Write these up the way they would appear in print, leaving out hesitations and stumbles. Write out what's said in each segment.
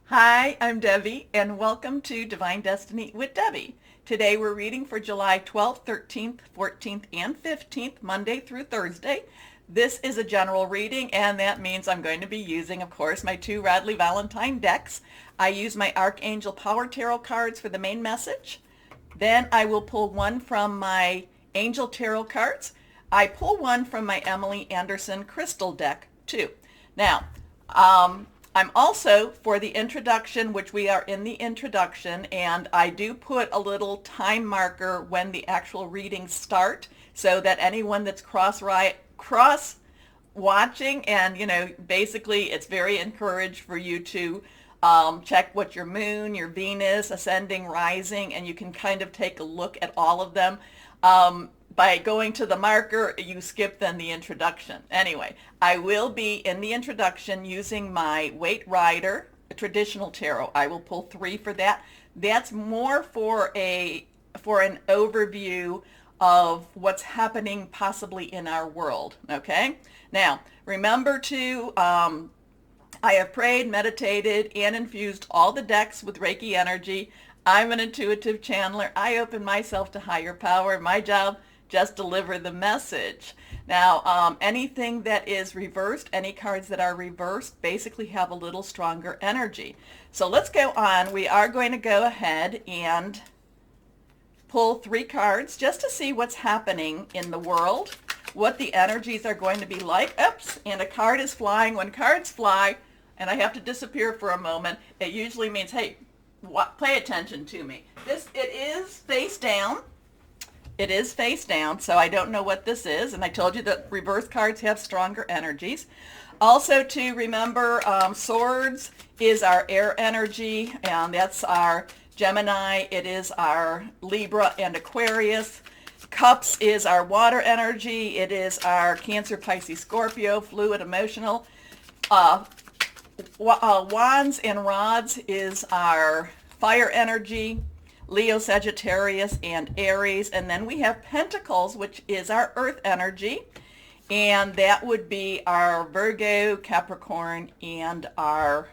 Hi, I'm Debbie, and welcome to Divine Destiny with Debbie. Today we're reading for July 12th, 13th, 14th, and 15th, Monday through Thursday. This is a general reading, and that means I'm going to be using, of course, my two Radley Valentine decks. I use my Archangel Power Tarot cards for the main message. Then I will pull one from my Angel Tarot cards. I pull one from my Emily Anderson Crystal deck, too. Now, I'm also for the introduction, which we are in the introduction, and I do put a little time marker when the actual readings start so that anyone that's cross watching, and basically it's very encouraged for you to check what your moon, your Venus, ascending, rising, and you can kind of take a look at all of them. By going to the marker, you skip then the introduction. Anyway, I will be in the introduction using my Waite Rider traditional tarot. I will pull three for that. That's more for an overview of what's happening possibly in our world. Okay? Now, remember to I have prayed, meditated, and infused all the decks with Reiki energy. I'm an intuitive channeler. I open myself to higher power. My job, just deliver the message. Now, anything that is reversed, any cards that are reversed, basically have a little stronger energy. So let's go on. We are going to go ahead and pull three cards just to see what's happening in the world, what the energies are going to be like. Oops, and a card is flying. When cards fly, and I have to disappear for a moment, it usually means, hey, pay attention to me. It is face down. It is face down, so I don't know what this is. And I told you that reverse cards have stronger energies. Also to remember, swords is our air energy, and that's our Gemini. It is our Libra and Aquarius. Cups is our water energy. It is our Cancer, Pisces, Scorpio, fluid, emotional. Wands and rods is our fire energy. Leo, Sagittarius, and Aries. And then we have Pentacles, which is our earth energy. And that would be our Virgo, Capricorn, and our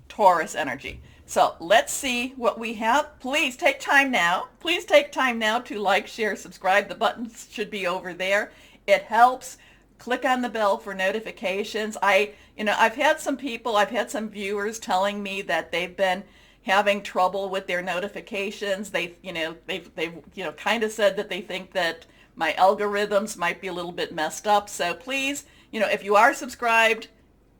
Taurus energy. So let's see what we have. Please take time now. Please take time now to like, share, subscribe. The buttons should be over there. It helps. Click on the bell for notifications. I've had some viewers telling me that they've been having trouble with their notifications. They've kind of said that they think that my algorithms might be a little bit messed up. So please, if you are subscribed,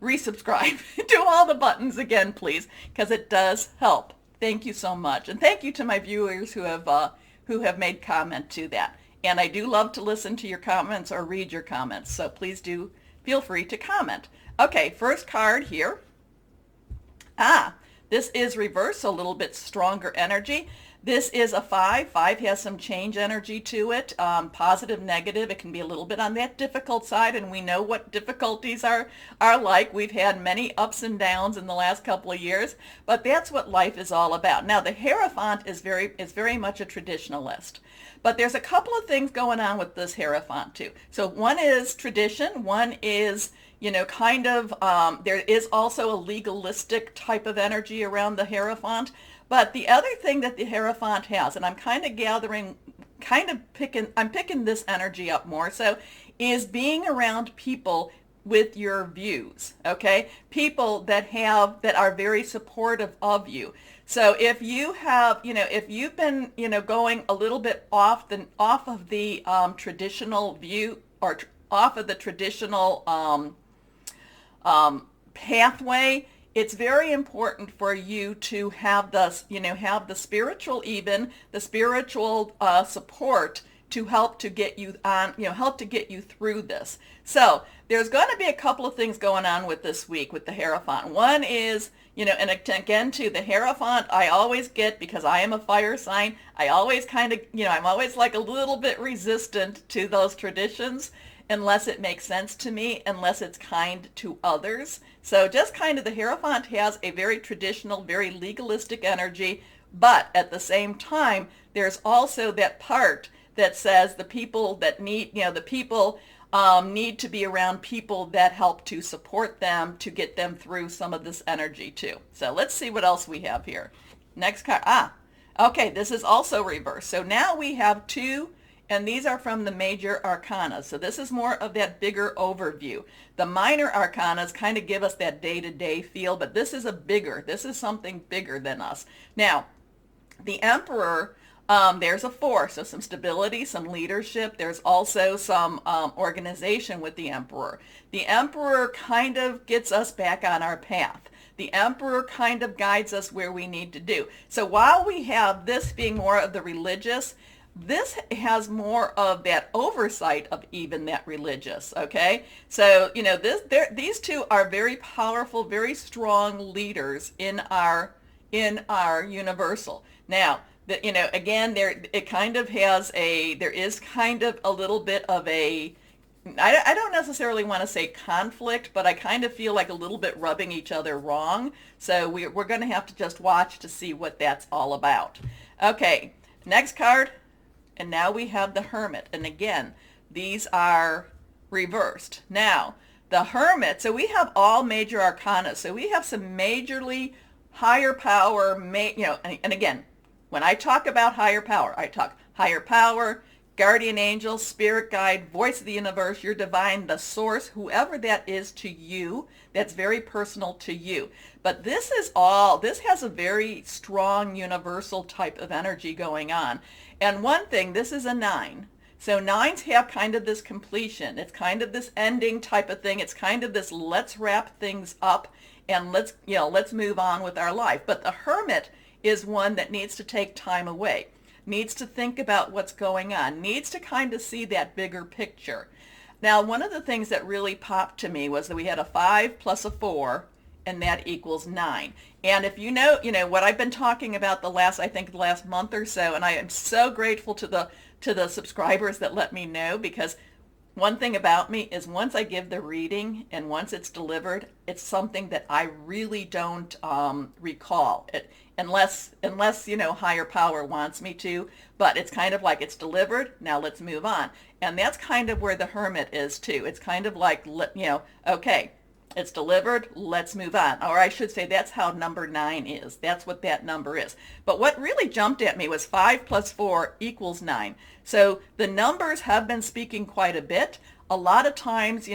resubscribe. Do all the buttons again, please, because it does help. Thank you so much. And thank you to my viewers who have made comment to that. And I do love to listen to your comments or read your comments. So please do feel free to comment. Okay, first card here. This is reverse, a little bit stronger energy. This is a 5. 5 has some change energy to it, positive, negative. It can be a little bit on that difficult side, and we know what difficulties are like. We've had many ups and downs in the last couple of years, but that's what life is all about. Now, the Hierophant is very much a traditionalist, but there's a couple of things going on with this Hierophant too. So one is tradition, one is there is also a legalistic type of energy around the Hierophant. But the other thing that the Hierophant has, and I'm picking this energy up more, so is being around people with your views, okay? People that are very supportive of you. So if you have, if you've been, going a little bit off of the traditional view, or off of the traditional pathway, it's very important for you to have the spiritual support to help to get you on, help to get you through this. So there's going to be a couple of things going on with this week with the Hierophant. One is, and again to the Hierophant, I always get, because I am a fire sign, I always I'm always like a little bit resistant to those traditions, unless it makes sense to me, unless it's kind to others. So just kind of the Hierophant has a very traditional, very legalistic energy, but at the same time, there's also that part that says the people that need, the people need to be around people that help to support them to get them through some of this energy too. So let's see what else we have here. Next card. Okay, this is also reversed. So now we have two, and these are from the major arcana. So this is more of that bigger overview. The minor arcanas kind of give us that day-to-day feel, but this is this is something bigger than us. Now, the Emperor, there's a 4, so some stability, some leadership. There's also some organization with the Emperor. The Emperor kind of gets us back on our path. The Emperor kind of guides us where we need to do. So while we have this being more of the religious, this has more of that oversight of even that religious, okay? So, these two are very powerful, very strong leaders in our universal. Now, again, it kind of has there is kind of a little bit of I don't necessarily want to say conflict, but I kind of feel like a little bit rubbing each other wrong. So we're going to have to just watch to see what that's all about. Okay, next card. And now we have the Hermit. And again, these are reversed. Now, the Hermit, so we have all major arcana. So we have some majorly higher power, and again, when I talk about higher power, I talk higher power, guardian angel, spirit guide, voice of the universe, your divine, the source, whoever that is to you, that's very personal to you. But this has a very strong universal type of energy going on. And one thing, this is a 9. So 9s have kind of this completion. It's kind of this ending type of thing. It's kind of this let's wrap things up and let's move on with our life. But the Hermit is one that needs to take time away, needs to think about what's going on, needs to kind of see that bigger picture. Now, one of the things that really popped to me was that we had a 5 plus a 4, and that equals 9. And if you know what I've been talking about the last month or so, and I am so grateful to the subscribers that let me know, because one thing about me is once I give the reading and once it's delivered, it's something that I really don't recall it unless higher power wants me to. But it's kind of like it's delivered, now let's move on. And that's kind of where the Hermit is too. It's kind of like, okay, it's delivered, let's move on. Or I should say that's how number 9 is. That's what that number is. But what really jumped at me was 5 plus 4 equals 9. So the numbers have been speaking quite a bit. A lot of times,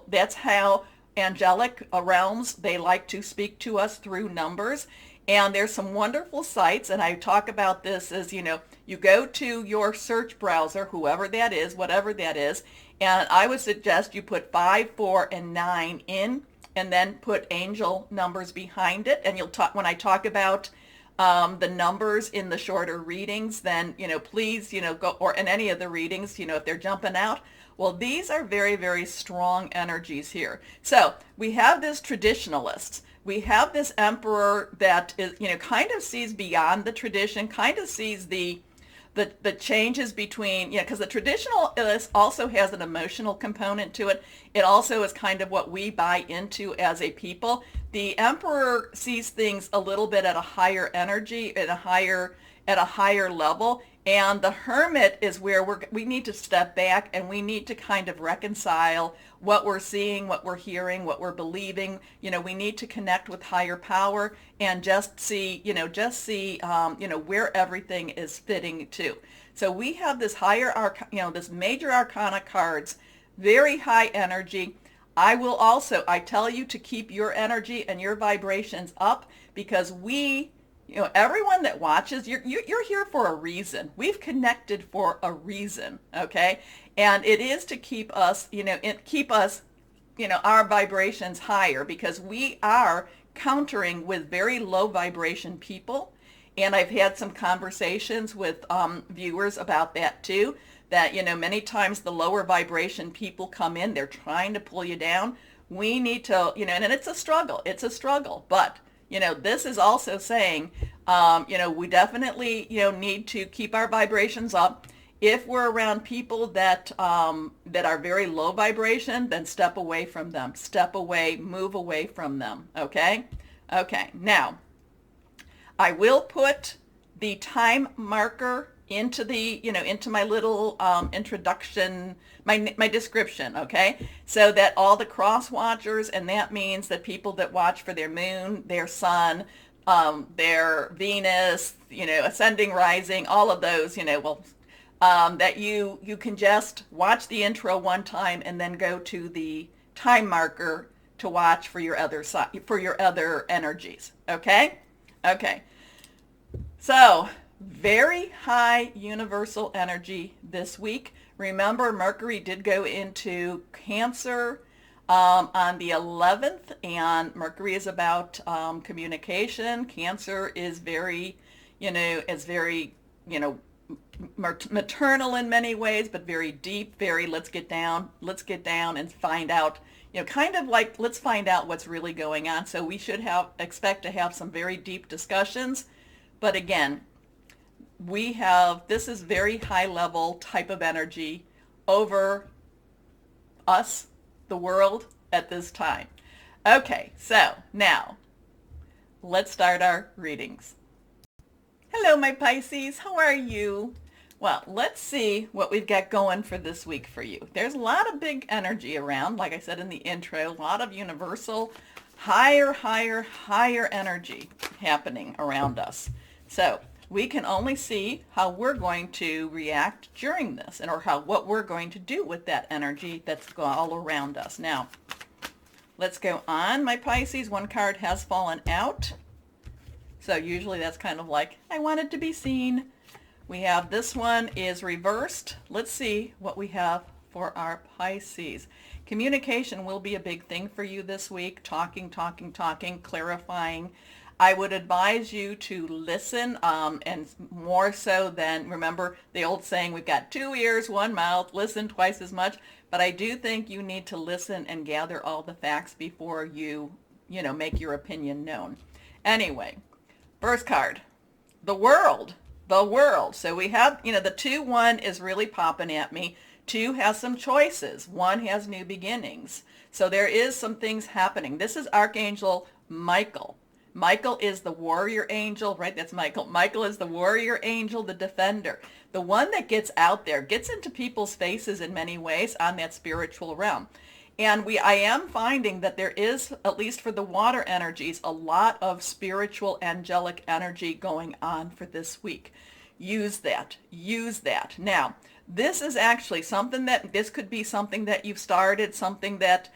that's how angelic realms, they like to speak to us through numbers. And there's some wonderful sites, and I talk about this as, you go to your search browser, whoever that is, whatever that is, and I would suggest you put 5, 4, and 9 in, and then put angel numbers behind it. And when I talk about the numbers in the shorter readings, then, please, go, or in any of the readings, if they're jumping out, well, these are very, very strong energies here. So we have this traditionalist. We have this Emperor that is, kind of sees beyond the tradition, kind of sees the changes between, because the traditionalist also has an emotional component to it. It also is kind of what we buy into as a people. The Emperor sees things a little bit at a higher energy, at a higher level. And the Hermit is where we need to step back and we need to kind of reconcile what we're seeing, what we're hearing, what we're believing. We need to connect with higher power and just see where everything is fitting to. So we have this this major arcana cards, very high energy. I tell you to keep your energy and your vibrations up, because everyone that watches, you're here for a reason. We've connected for a reason, okay? And it is to keep us, our vibrations higher, because we are countering with very low vibration people. And I've had some conversations with viewers about that too, that, many times the lower vibration people come in, they're trying to pull you down. We need to, and it's a struggle, but this is also saying, we definitely, need to keep our vibrations up. If we're around people that are very low vibration, then step away from them. Step away, move away from them. Okay? Okay. Now, I will put the time marker into the, into my little introduction, my description, okay? So that all the cross watchers, and that means that people that watch for their moon, their sun, their Venus, ascending, rising, all of those, that you can just watch the intro one time and then go to the time marker to watch for your other energies. Okay? Okay. So, very high universal energy this week. Remember, Mercury did go into Cancer on the 11th, and Mercury is about communication. Cancer is very, maternal in many ways, but very deep, very let's get down and find out, kind of like let's find out what's really going on. So we should expect to have some very deep discussions. But again, this is very high level type of energy over us, the world, at this time. Okay, so now let's start our readings. Hello, my Pisces. How are you? Well, let's see what we've got going for this week for you. There's a lot of big energy around, like I said in the intro, a lot of universal, higher energy happening around us. So we can only see how we're going to react during this, or what we're going to do with that energy that's all around us. Now, let's go on, my Pisces. One card has fallen out. So usually that's kind of like, I want it to be seen. We have this one is reversed. Let's see what we have for our Pisces. Communication will be a big thing for you this week. Talking, clarifying. I would advise you to listen, and more so than, remember the old saying, we've got 2 ears, 1 mouth, listen twice as much. But I do think you need to listen and gather all the facts before you, make your opinion known. Anyway, first card, the world. So we have, the 2-1 is really popping at me. 2 has some choices. 1 has new beginnings. So there is some things happening. This is Archangel Michael. Michael is the warrior angel, right? That's Michael. Michael is the warrior angel, the defender. The one that gets out there, gets into people's faces in many ways on that spiritual realm. And I am finding that there is, at least for the water energies, a lot of spiritual angelic energy going on for this week. Use that. Now, this is actually this could be something that you've started, something that,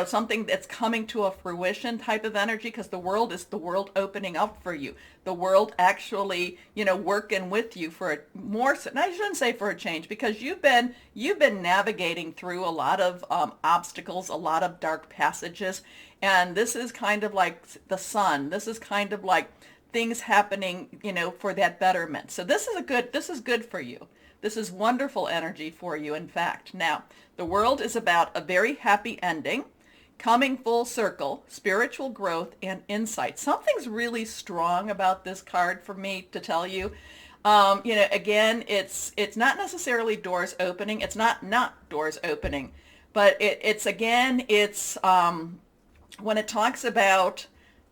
something that's coming to a fruition type of energy, because the world opening up for you. The world actually, working with you for I shouldn't say for a change, because you've been navigating through a lot of obstacles, a lot of dark passages, and this is kind of like the sun. This is kind of like things happening, for that betterment. So this is good for you. This is wonderful energy for you, in fact. Now, the world is about a very happy ending, coming full circle, spiritual growth, and insight. Something's really strong about this card for me to tell you. Again, it's not necessarily doors opening. It's not doors opening, but it's when it talks about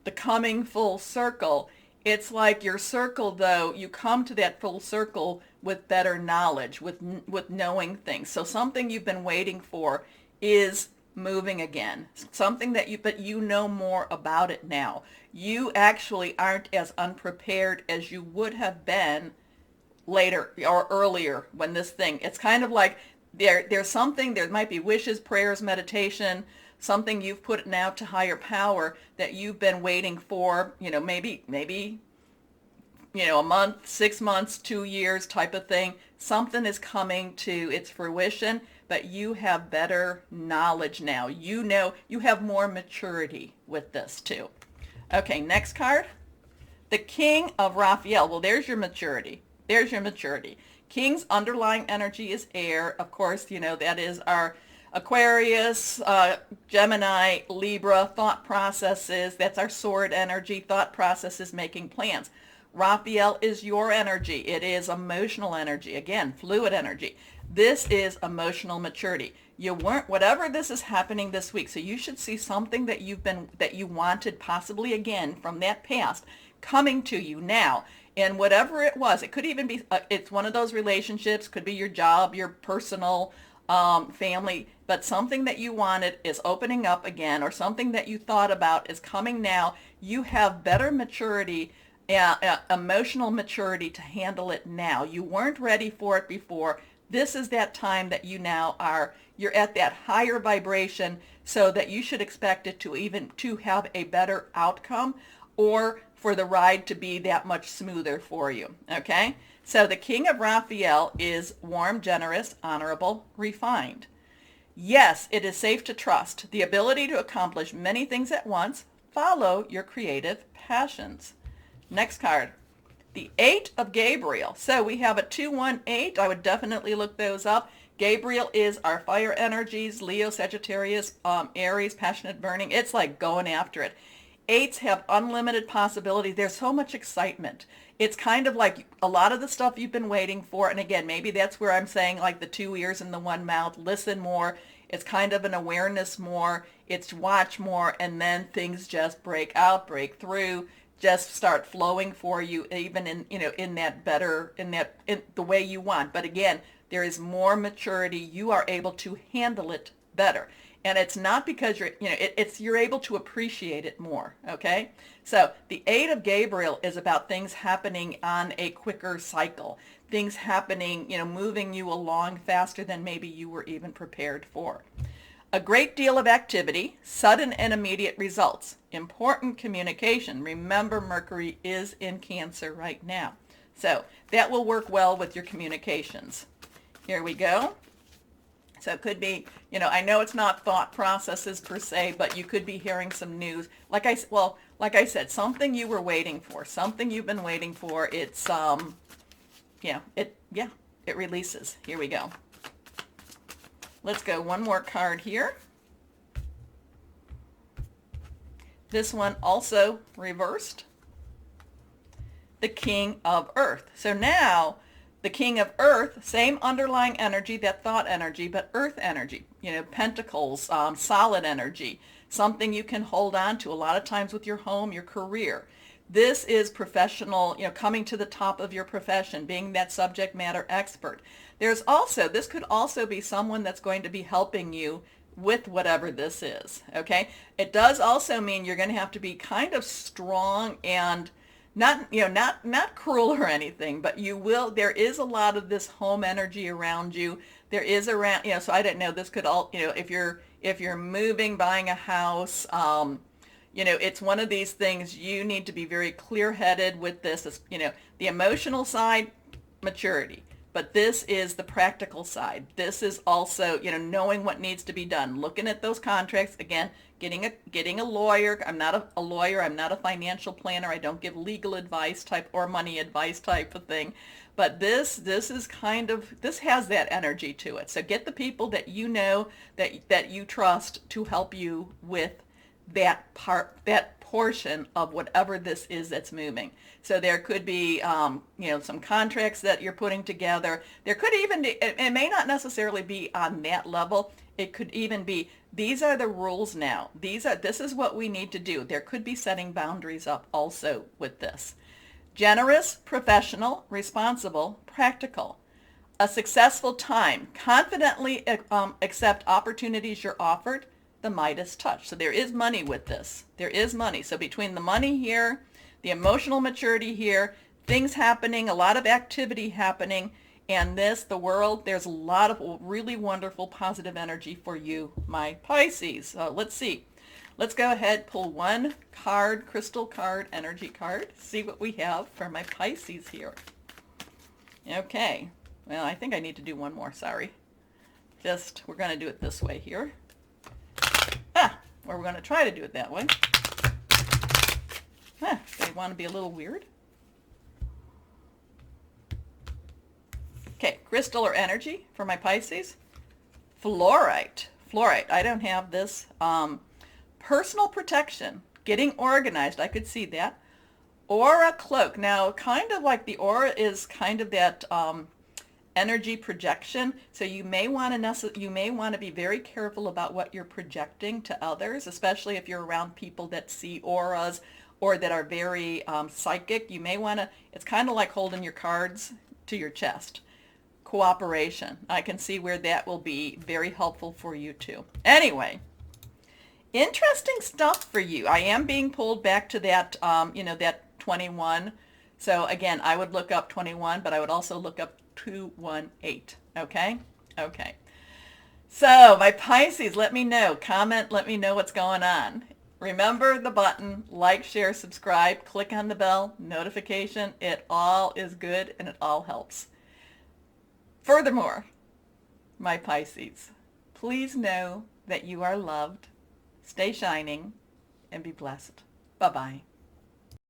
the coming full circle, it's like your circle, though, you come to that full circle with better knowledge, with knowing things. So something you've been waiting for is moving again. Something but you know more about it now. You actually aren't as unprepared as you would have been later or earlier when it's kind of like there's something, there might be wishes, prayers, meditation, something you've put now to higher power that you've been waiting for, maybe a month, 6 months, 2 years type of thing. Something is coming to its fruition, but you have better knowledge now. You have more maturity with this too. Okay, next card. The King of Raphael. Well, there's your maturity. King's underlying energy is air. Of course, that is our Aquarius, Gemini, Libra, thought processes. That's our sword energy, thought processes, making plans. Raphael is your energy. It is emotional energy. Again, fluid energy. This is emotional maturity. Whatever this is happening this week, so you should see something that you wanted possibly again from that past coming to you now. And whatever it was, it could even be, it's one of those relationships, could be your job, your personal family, but something that you wanted is opening up again, or something that you thought about is coming now. You have better maturity, emotional maturity to handle it now. You weren't ready for it before. This is that time that you now are, you're at that higher vibration, so that you should expect it to even to have a better outcome, or for the ride to be that much smoother for you. Okay? So the King of Raphael is warm, generous, honorable, refined. Yes, it is safe to trust the ability to accomplish many things at once. Follow your creative passions. Next card, the 8 of Gabriel. So we have a 218. I would definitely look those up. Gabriel is our fire energies, Leo, Sagittarius, Aries, passionate burning. It's like going after it. 8s have unlimited possibilities. There's so much excitement. It's kind of like a lot of the stuff you've been waiting for. And again, maybe that's where I'm saying like the 2 ears and the 1 mouth. Listen more. It's kind of an awareness more. It's watch more. And then things just break out, break through, just start flowing for you, even in, in that better, in the way you want. But again, there is more maturity. You are able to handle it better. And it's not because you're able to appreciate it more, okay? So the 8 of Gabriel is about things happening on a quicker cycle, things happening, moving you along faster than maybe you were even prepared for. A great deal of activity, sudden and immediate results, important communication. Remember, Mercury is in Cancer right now. So that will work well with your communications. Here we go. So it could be, I know it's not thought processes per se, but you could be hearing some news. Like I said, something you were waiting for, something you've been waiting for. It's, it releases. Here we go. Let's go one more card here. This one also reversed. The King of Earth. So now, the King of Earth, same underlying energy, that thought energy, but earth energy, pentacles, solid energy, something you can hold on to a lot of times with your home, your career. This is professional, coming to the top of your profession, being that subject matter expert. This could also be someone that's going to be helping you with whatever this is, okay? It does also mean you're going to have to be kind of strong and not cruel or anything, but there is a lot of this home energy around you. There is around, so I don't know, this could all, if you're moving, buying a house, it's one of these things you need to be very clear-headed with this. It's, the emotional side, maturity. But this is the practical side. This is also, knowing what needs to be done, looking at those contracts, again, getting a lawyer. I'm not a lawyer. I'm not a financial planner. I don't give legal advice type or money advice type of thing. But this is this has that energy to it. So get the people that that you trust to help you with that portion of whatever this is that's moving. So there could be, some contracts that you're putting together. There could even be, it may not necessarily be on that level. It could even be, these are the rules now. This is what we need to do. There could be setting boundaries up also with this. Generous, professional, responsible, practical. A successful time. Confidently accept opportunities you're offered. The Midas touch. So there is money with this. There is money. So between the money here, the emotional maturity here, things happening, a lot of activity happening, and the world, there's a lot of really wonderful positive energy for you, my Pisces. So let's see. Let's go ahead, pull one card, crystal card, energy card, see what we have for my Pisces here. Okay. Well, I think I need to do one more, sorry. We're going to do it this way here. Or we're going to try to do it that way. They want to be a little weird. Okay, crystal or energy for my Pisces. Fluorite. I don't have this. Personal protection. Getting organized. I could see that. Aura cloak. Now, kind of like the aura is kind of that energy projection. So you may want to be very careful about what you're projecting to others, especially if you're around people that see auras or that are very psychic, you may want to, it's kind of like holding your cards to your chest. Cooperation. I can see where that will be very helpful for you too. Anyway, interesting stuff for you. I am being pulled back to that, that 21. So again, I would look up 21, but I would also look up 218. Okay? Okay. So my Pisces, let me know. Comment, let me know what's going on. Remember the button, like, share, subscribe, click on the bell, notification. It all is good and it all helps. Furthermore, my Pisces, please know that you are loved. Stay shining and be blessed. Bye-bye.